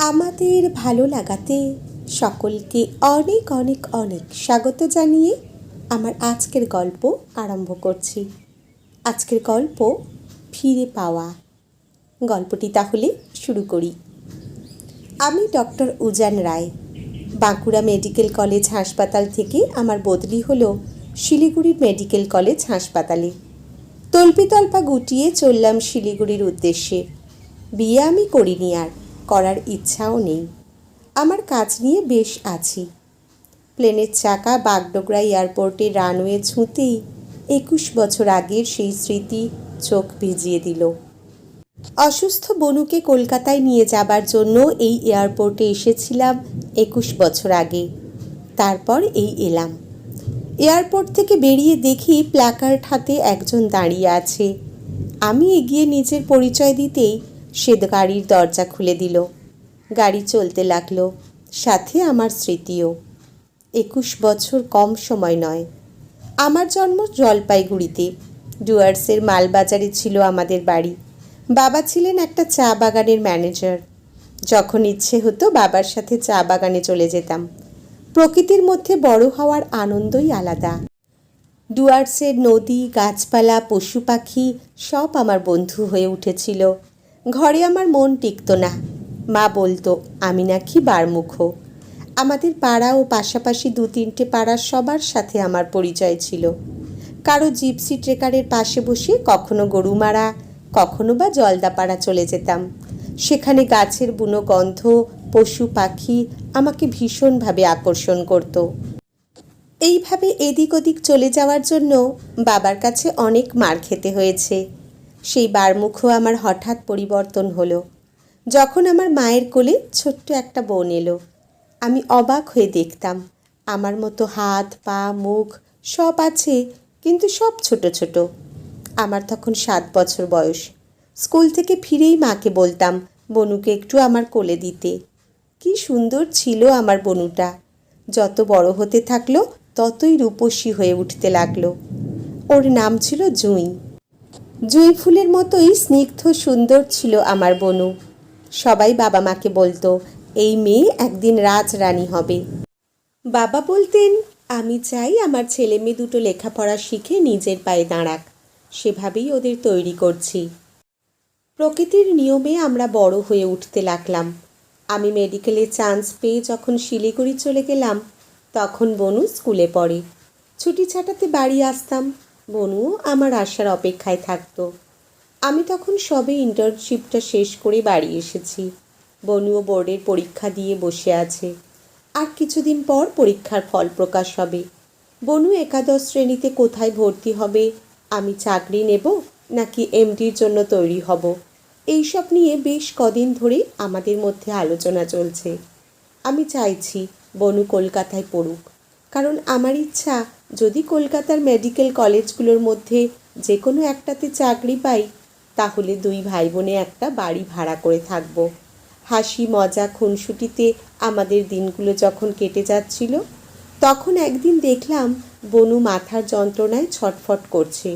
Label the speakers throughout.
Speaker 1: আমাদের ভালো লাগাতে সকলকে অনেক অনেক অনেক স্বাগত জানিয়ে আমার আজকের গল্প আরম্ভ করছি। আজকের গল্প ফিরে পাওয়া। গল্পটি তাহলে শুরু করি। আমি ডক্টর উজান রায়। বাঁকুড়া মেডিকেল কলেজ হাসপাতাল থেকে আমার বদলি হলো শিলিগুড়ির মেডিকেল কলেজ হাসপাতালে। তল্পিতল্পা গুটিয়ে চললাম শিলিগুড়ির উদ্দেশ্যে। বিয়ে আমি করিনি, আর করার ইচ্ছাও নেই। আমার কাজ নিয়ে বেশ আছি। প্লেনের চাকা বাগডোগরা এয়ারপোর্টে রানওয়ে ছুঁতেই 21 বছর আগের সেই স্মৃতি চোখ ভিজিয়ে দিল। অসুস্থ বনুকে কলকাতায় নিয়ে যাবার জন্য এই এয়ারপোর্টে এসেছিলাম 21 বছর আগে। তারপর এই এলাম। এয়ারপোর্ট থেকে বেরিয়ে দেখি প্ল্যাকার্ড হাতে একজন দাঁড়িয়ে আছে। আমি এগিয়ে নিজের পরিচয় দিতেই সে গাড়ির দরজা খুলে দিল। গাড়ি চলতে লাগলো, সাথে আমার স্মৃতিও। 21 বছর কম সময় নয়। আমার জন্ম জলপাইগুড়িতে। ডুয়ার্সের মালবাজারে ছিল আমাদের বাড়ি। বাবা ছিলেন একটা চা বাগানের ম্যানেজার। যখন ইচ্ছে হতো বাবার সাথে চা বাগানে চলে যেতাম। প্রকৃতির মধ্যে বড় হওয়ার আনন্দই আলাদা। ডুয়ার্সের নদী, গাছপালা, পশু পাখি সব আমার বন্ধু হয়ে উঠেছিল। ঘরে আমার মন টিকত না। মা বলতো আমি নাকি বারমুখ। আমাদের পাড়া ও পাশাপাশি 2-3টে পাড়ার সবার সাথে আমার পরিচয় ছিল। কারো জিপসি ট্রেকারের পাশে বসে কখনো গরুমারা, কখনো বা জলদাপাড়া চলে যেতাম। সেখানে গাছের বুনো গন্ধ, পশু পাখি আমাকে ভীষণভাবে আকর্ষণ করত। এইভাবে এদিক ওদিক চলে যাওয়ার জন্য বাবার কাছে অনেক মার খেতে হয়েছে। সেই বারমুখও আমার হঠাৎ পরিবর্তন হলো যখন আমার মায়ের কোলে ছোট্ট একটা বোন এলো। আমি অবাক হয়ে দেখতাম, আমার মতো হাত, পা, মুখ সব আছে, কিন্তু সব ছোট ছোট। আমার তখন 7 বছর বয়স। স্কুল থেকে ফিরেই মাকে বলতাম বনুকে একটু আমার কোলে দিতে। কি সুন্দর ছিল আমার বনুটা। যত বড় হতে থাকলো ততই রূপসী হয়ে উঠতে লাগলো। ওর নাম ছিল জুঁই। জুঁই ফুলের মতোই স্নিগ্ধ সুন্দর ছিল আমার বনু। সবাই বাবা মাকে বলতো এই মেয়ে একদিন রাজরানী হবে। বাবা বলতেন আমি চাই আমার ছেলে মেয়ে দুটো লেখাপড়া শিখে নিজের পায়ে দাঁড়াক। সেভাবেই ওদের তৈরি করছি। প্রকৃতির নিয়মে আমরা বড় হয়ে উঠতে লাগলাম। আমি মেডিকেলে চান্স পেয়ে যখন শিলিগুড়ি চলে গেলাম, তখন বনু স্কুলে পড়ে। ছুটি ছাটাতে বাড়ি আসতাম। বনুও আমার আসার অপেক্ষায় থাকতো। আমি তখন সবে ইন্টার্নশিপটা শেষ করে বাড়ি এসেছি। বনুও বোর্ডের পরীক্ষা দিয়ে বসে আছে। আর কিছুদিন পর পরীক্ষার ফল প্রকাশ হবে। বনু একাদশ শ্রেণীতে কোথায় ভর্তি হবে, আমি চাকরি নেব নাকি এমডির জন্য তৈরি হব, এইসব নিয়ে বেশ কদিন ধরে আমাদের মধ্যে আলোচনা চলছে। আমি চাইছি বনু কলকাতায় পড়ুক, কারণ আমার ইচ্ছা যদি কলকাতার মেডিকেল কলেজগুলোর মধ্যে যে কোনো একটাতে চাকরি পাই, তাহলে 2 ভাই বোনে একটা বাড়ি ভাড়া করে থাকব। হাসি মজা খুনসুটিতে আমাদের দিনগুলো যখন কেটে যাচ্ছিল, তখন একদিন দেখলাম বনু মাথার যন্ত্রণায় ছটফট করছে।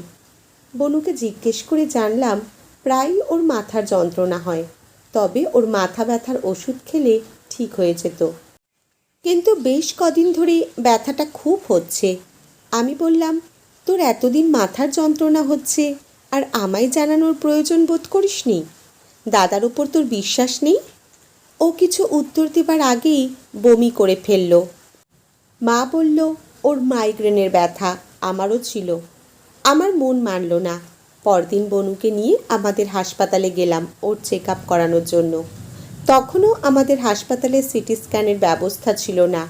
Speaker 1: বনুকে জিজ্ঞেস করে জানলাম প্রায়ই ওর মাথার যন্ত্রণা হয়, তবে ওর মাথা ব্যথার ওষুধ খেলে ঠিক হয়ে যেত। কিন্তু বেশ কদিন ধরে ব্যথাটা খুব হচ্ছে। আমি বললাম তোর এতদিন মাথার যন্ত্রণা হচ্ছে আর আমায় জানানোর প্রয়োজন বোধ করিসনি? দাদার উপর তোর বিশ্বাস নেই? ও কিছু উত্তর দেবার আগেই বমি করে ফেলল। মা বলল ওর মাইগ্রেনের ব্যথা, আমারও ছিল। আমার মন মানল না। পরদিন বনুকে নিয়ে আমাদের হাসপাতালে গেলাম ওর চেক আপ করানোর জন্য। তখনও আমাদের হাসপাতালে সিটি স্ক্যানের ব্যবস্থা ছিল না।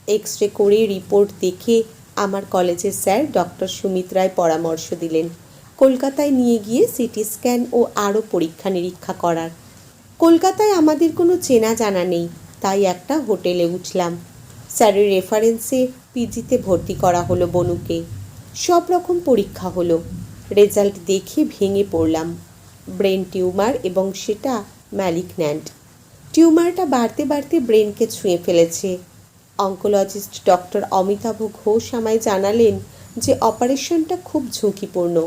Speaker 1: এক্স-রে করে রিপোর্ট দেখে আমার কলেজের স্যার ডক্টর সুমিত রায় পরামর্শ দিলেন কলকাতায় নিয়ে গিয়ে সিটি স্ক্যান ও আরও পরীক্ষা নিরীক্ষা করার। কলকাতায় আমাদের কোনো চেনা জানা নেই, তাই একটা হোটেলে উঠলাম। স্যারের রেফারেন্সে পিজিতে ভর্তি করা হলো বনুকে। সব রকম পরীক্ষা হলো। রেজাল্ট দেখে ভেঙে পড়লাম। ব্রেন টিউমার, এবং সেটা ম্যালিগন্যান্ট। টিউমারটা বাড়তে বাড়তে ব্রেনকে ছুঁয়ে ফেলেছে। অঙ্কোলজিস্ট ডক্টর অমিতাভ ঘোষ আমায় জানালেন যে অপারেশনটা খুব ঝুঁকিপূর্ণ।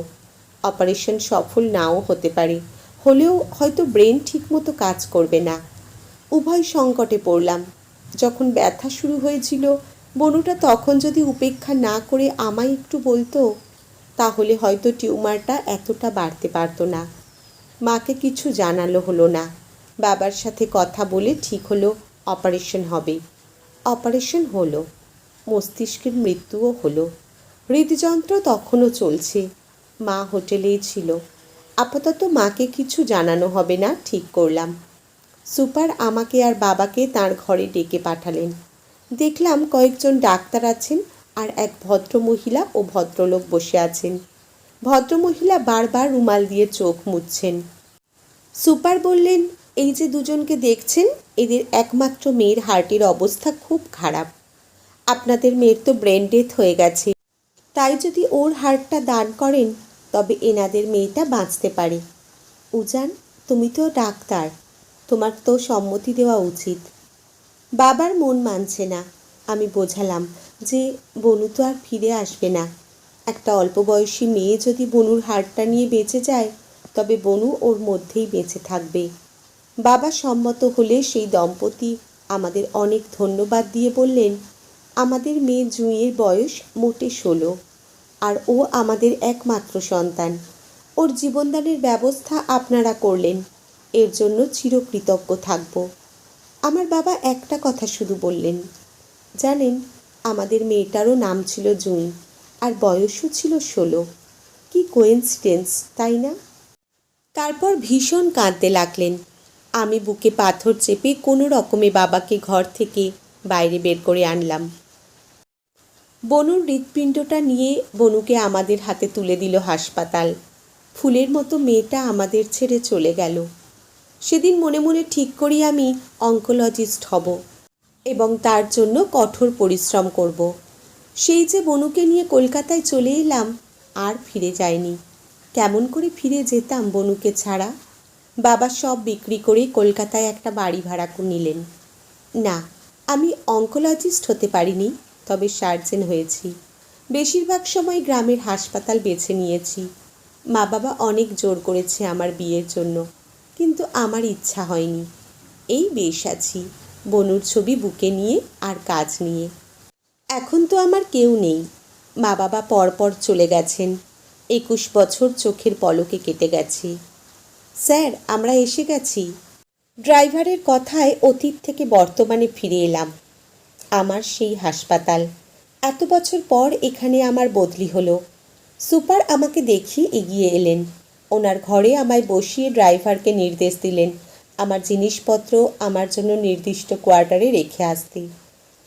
Speaker 1: অপারেশন সফল নাও হতে পারে, হলেও হয়তো ব্রেন ঠিকমতো কাজ করবে না। উভয় সংকটে পড়লাম। যখন ব্যথা শুরু হয়েছিল, বনুটা তখন যদি উপেক্ষা না করে আমায় একটু বলতো, তাহলে হয়তো টিউমারটা এতটা বাড়তে পারতো না। মাকে কিছু জানালো হলো না। বাবার সাথে কথা বলে ঠিক হলো অপারেশন হবে। অপারেশন হলো, মস্তিষ্কের মৃত্যুও হলো। হৃদযন্ত্র তখনও চলছে। মা হোটেলেই ছিল। আপাতত মাকে কিছু জানানো হবে না ঠিক করলাম। সুপার আমাকে আর বাবাকে তার ঘরে ডেকে পাঠালেন। দেখলাম কয়েকজন ডাক্তার আছেন আর এক ভদ্রমহিলা ও ভদ্রলোক বসে আছেন। ভদ্রমহিলা বারবার রুমাল দিয়ে চোখ মুছছেন। সুপার বললেন, এই যে দুজনকে দেখছেন, এদের একমাত্র মেয়ের হার্টের অবস্থা খুব খারাপ। আপনাদের মেয়ের তো ব্রেন ডেথ হয়ে গেছে, তাই যদি ওর হার্টটা দান করেন তবে এনাদের মেয়েটা বাঁচতে পারে। উজান, তুমি তো ডাক্তার, তোমার তো সম্মতি দেওয়া উচিত। বাবার মন মানছে না। আমি বোঝালাম যে বনু তো আর ফিরে আসবে না। একটা অল্প বয়সী মেয়ে যদি বনুর হার্টটা নিয়ে বেঁচে যায়, তবে বনু ওর মধ্যেই বেঁচে থাকবে। বাবা সম্মত হলে সেই দম্পতি আমাদের অনেক ধন্যবাদ দিয়ে বললেন, আমাদের মেয়ে জুঁইয়ের বয়স মোটে 16, আর ও আমাদের একমাত্র সন্তান। ওর জীবনদানের ব্যবস্থা আপনারা করলেন, এর জন্য চিরকৃতজ্ঞ থাকব। আমার বাবা একটা কথা শুধু বললেন, জানেন, আমাদের মেয়েটারও নাম ছিল জুঁই, আর বয়সও ছিল 16। কি কোইন্সিডেন্স, তাই না? তারপর ভীষণ কাঁদতে লাগলেন। আমি বুকে পাথর চেপে কোনো রকমে বাবাকে ঘর থেকে বাইরে বের করে আনলাম। বনুর হৃৎপিণ্ডটা নিয়ে বনুকে আমাদের হাতে তুলে দিল হাসপাতাল। ফুলের মতো মেয়েটা আমাদের ছেড়ে চলে গেল। সেদিন মনে মনে ঠিক করি আমি অঙ্কোলজিস্ট হব এবং তার জন্য কঠোর পরিশ্রম করব। সেই যে বনুকে নিয়ে কলকাতায় চলে এলাম, আর ফিরে যাইনি। কেমন করে ফিরে যেতাম বনুকে ছাড়া? বাবা সব বিক্রি করে কলকাতায় একটা বাড়ি ভাড়া নিলেন। না, আমি অঙ্কোলজিস্ট হতে পারিনি, তবে সার্জেন হয়েছি। বেশিরভাগ সময় গ্রামের হাসপাতাল বেছে নিয়েছি। মা বাবা অনেক জোর করেছে আমার বিয়ের জন্য, কিন্তু আমার ইচ্ছা হয়নি। এই বেশ আছি, বনুর ছবি বুকে নিয়ে আর কাজ নিয়ে। এখন তো আমার কেউ নেই। মা বাবা পরপর চলে গেছেন। 21 বছর চোখের পলকে কেটে গেছে। স্যার, আমরা এসে গেছি। ড্রাইভারের কথায় অতীত থেকে বর্তমানে ফিরে এলাম। আমার সেই হাসপাতাল। এত বছর পর এখানে আমার বদলি হলো। সুপার আমাকে দেখিয়ে এগিয়ে এলেন। ওনার ঘরে আমায় বসিয়ে ড্রাইভারকে নির্দেশ দিলেন আমার জিনিসপত্র আমার জন্য নির্দিষ্ট কোয়ার্টারে রেখে আসতে।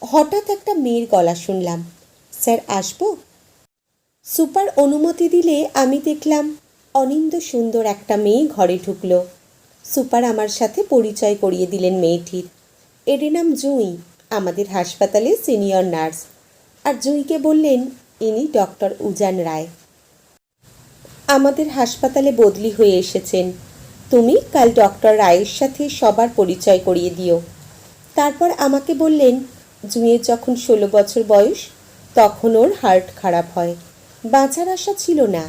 Speaker 1: হঠাৎ একটা মেয়ের গলা শুনলাম, স্যার আসবো? সুপার অনুমতি দিলে আমি দেখলাম অনিন্দ সুন্দর একটা মেয়ে ঘরে ঢুকল। সুপার আমার সাথে পরিচয় করিয়ে দিলেন মেয়েটির। এর নাম জুঁই, আমাদের হাসপাতালে সিনিয়র নার্স। আর জুঁইকে বললেন, ইনি ডক্টর উজান রায়, আমাদের হাসপাতালে বদলি হয়ে এসেছেন। তুমি কাল ডক্টর রায়ের সাথে সবার পরিচয় করিয়ে দিও। তারপর আমাকে বললেন, জুঁইয়ের যখন 16 বছর বয়স, তখন ওর হার্ট খারাপ হয়। বাঁচার আশা ছিল না।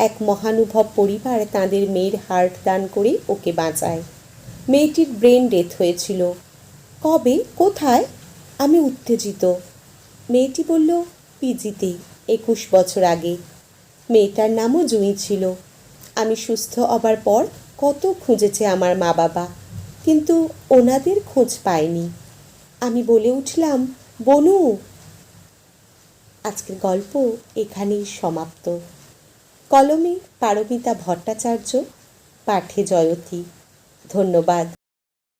Speaker 1: এক মহানুভব পরিবার তাঁদের মেয়ের হার্ট দান করে ওকে বাঁচায়। মেয়েটির ব্রেন ডেথ হয়েছিল। কবে, কোথায়? আমি উত্তেজিত। মেয়েটি বলল, পিজিতে 21 বছর আগে। মেয়েটার নামও জুঁই ছিল। আমি সুস্থ হবার পর কত খুঁজেছে আমার মা বাবা, কিন্তু ওনাদের খোঁজ পায়নি। আমি বলে উঠলাম, বনু। আজকের গল্প এখানেই সমাপ্ত। কলমে পারমিতা ভট্টাচার্য, পাঠে জয়তী। ধন্যবাদ।